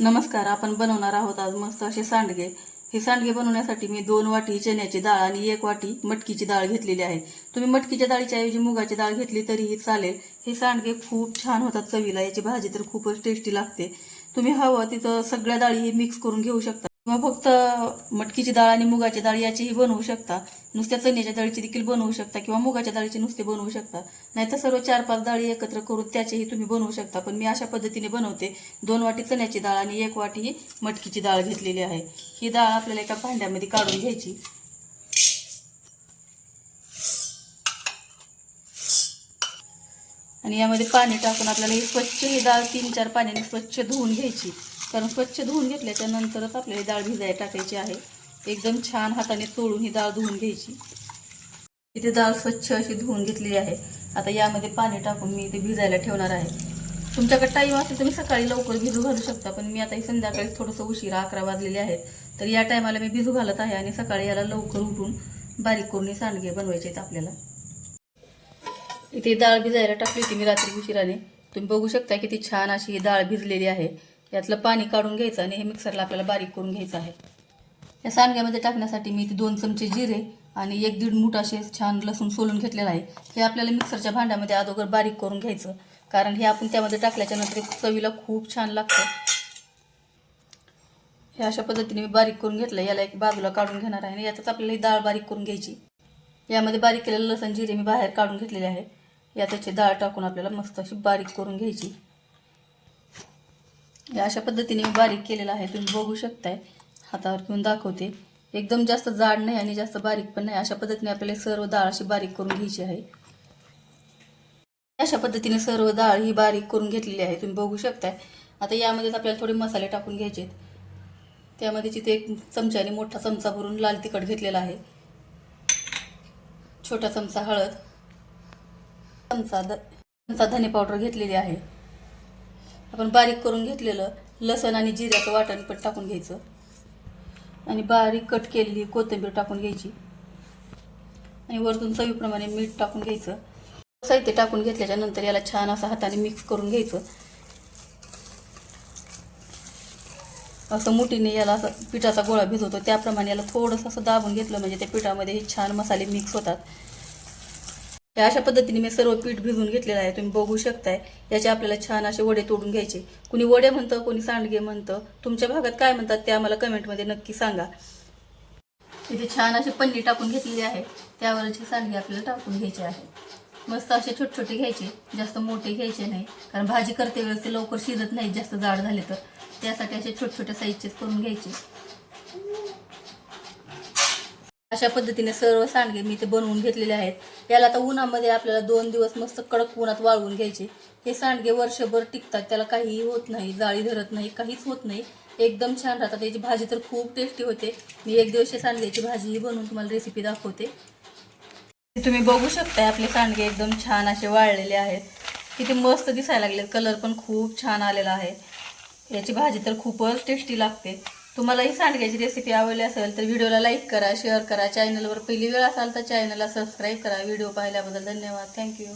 नमस्कार. आपण बनवणार आहोत आज मस्त असे सांडगे. हे सांडगे बनवण्यासाठी मी 2 वाटी चण्याची डाळ आणि 1 वाटी मटकीची डाळ घेतलेली आहे. तुम्ही मटकीच्या डाळीच्या ऐवजी मुगाची डाळ घेतली तरीही चालेल. हे सांडगे खूप छान होतात चवीला. याची भाजी तर खूपच टेस्टी लागते. तुम्ही हवं तिथं सगळ्या डाळी मिक्स करून घेऊ शकता किंवा फक्त मटकीची डाळ आणि मुगाची डाळ याचीही बनवू शकता. नुसत्या चण्याच्या डाळीची देखील बनवू शकता किंवा मुगाच्या डाळीचे नुसते बनवू शकता. नाहीतर सर्व 4-5 डाळी एकत्र करून त्याचेही तुम्ही बनवू शकता. पण मी अशा पद्धतीने बनवते. 2 वाटी चण्याची डाळ आणि 1 वाटी मटकीची डाळ घेतलेली आहे. ही डाळ आपल्याला एका भांड्यामध्ये काढून घ्यायची. आणि यामध्ये पाणी टाकून आपल्याला ही स्वच्छ ही डाळ 3-4 पाण्याने स्वच्छ धुवून घ्यायची. कारण स्वच्छ धुवून घेतल्याच्या नंतरच आपल्याला डाळ भिजायला टाकायची आहे. एकदम छान हाताने चोळून ही डाळ धुवून घ्यायची. इथे डाळ स्वच्छ अशी धुवून घेतलेली आहे. आता यामध्ये पाणी टाकून मी इथे भिजायला ठेवणार आहे. तुमच्याकडे टाईम असेल तुम्ही सकाळी लवकर भिजू घालू शकता. पण मी आता संध्याकाळी थोडंसं उशिरा 11 वाजलेले आहेत. तर या टायमाला मी भिजू घालत आहे आणि सकाळी याला लवकर उठून बारीक करून सांडगे बनवायचे आहेत आपल्याला. इथे डाळ भिजायला टाकली होती मी रात्री उशिराने. तुम्ही बघू शकता किती छान अशी ही डाळ भिजलेली आहे. यातलं पाणी काढून घ्यायचं आणि हे मिक्सरला आपल्याला बारीक करून घ्यायचं आहे. या सांडग्यामध्ये टाकण्यासाठी मी इथे 2 चमचे जिरे आणि 1-1.5 मूठ असे छान लसूण सोलून घेतलेलं आहे. हे आपल्याला मिक्सरच्या भांड्यामध्ये अगोदर बारीक करून घ्यायचं. कारण हे आपण त्यामध्ये टाकल्याच्या नंतर चवीला खूप छान लागतं. हे अशा पद्धतीने मी बारीक करून घेतलं. याला एक बाजूला काढून घेणार आहे आणि यातच आपल्याला ही डाळ बारीक करून घ्यायची. यामध्ये बारीक केलेलं लसूण जिरे मी बाहेर काढून घेतलेले आहे. यात त्याची डाळ टाकून आपल्याला मस्त अशी बारीक करून घ्यायची. या अशा पद्धतीने मी बारीक केलेलं आहे. तुम्ही बघू शकताय. हातावर घेऊन दाखवते. एकदम जास्त जाड नाही आणि जास्त बारीक पण नाही. अशा पद्धतीने आपल्याला सर्व डाळ अशी बारीक करून घ्यायची आहे. अशा पद्धतीने सर्व डाळ ही बारीक करून घेतलेली आहे. तुम्ही बघू शकताय. आता यामध्येच आपल्याला थोडे मसाले टाकून घ्यायचे. त्यामध्ये तिथे 1 चमच्याने मोठा चमचा भरून लाल तिखट घेतलेला आहे. छोटा चमचा हळद, चमचा धने पावडर घेतलेली आहे. आपण बारीक करून घेतलेलं लसण आणि जिऱ्याचं वाटण पण टाकून घ्यायचं आणि बारीक कट केलेली कोथिंबीर टाकून घ्यायची आणि वरतून चवीप्रमाणे मीठ टाकून घ्यायचं. साहित्य टाकून घेतल्याच्या नंतर याला छान असं हाताने मिक्स करून घ्यायचं. असं मुठीने याला असं पिठाचा गोळा भिजवतो त्याप्रमाणे याला थोडंसं असं दाबून घेतलं म्हणजे त्या पिठामध्ये हे छान मसाले मिक्स होतात. या अशा पद्धतीने मी सर्व पीठ भिजवून घेतलेलं आहे. तुम्ही बघू शकताय. याचे आपल्याला छान असे वडे तोडून घ्यायचे. कुणी वडे म्हणतं, कोणी सांडगे म्हणतं. तुमच्या भागात काय म्हणतात ते आम्हाला कमेंटमध्ये नक्की सांगा. इथे छान असे पन्नी टाकून घेतलेली आहे. त्यावरचे सांडगे आपल्याला टाकून घ्यायचे आहे. मस्त असे छोटे छोटे घ्यायचे, जास्त मोठे घ्यायचे नाही. कारण भाजी करते वेळेस ते लवकर शिजत नाही जास्त जाड झाले तर. त्यासाठी असे छोटे छोटे साईजचेच करून घ्यायचे. अशा पद्धतीने सर्व सांडगे मी ते बनवून घेतलेले आहेत. याला आता उन्हामध्ये आपल्याला 2 दिवस मस्त कडक उन्हात वाळवून घ्यायचे. हे सांडगे वर्षभर टिकतात. त्याला काहीही होत नाही, जाळी धरत नाही, काहीच होत नाही. एकदम छान राहतात. याची भाजी तर खूप टेस्टी होते. मी एक दिवशी सांडग्याची भाजीही बनवून तुम्हाला रेसिपी दाखवते. तुम्ही बघू शकता आपले सांडगे एकदम छान असे वाळलेले आहेत. किती मस्त दिसायला लागले. कलर पण खूप छान आलेला आहे. याची भाजी तर खूपच टेस्टी लागते. तुम्हाला ही सांडग्याची रेसिपी आवडली असेल तर व्हिडिओला लाईक करा, शेअर करा. चॅनलवर पहिली वेळ असाल तर चॅनलला सबस्क्राईब करा. व्हिडिओ पाहिल्याबद्दल धन्यवाद. थँक्यू.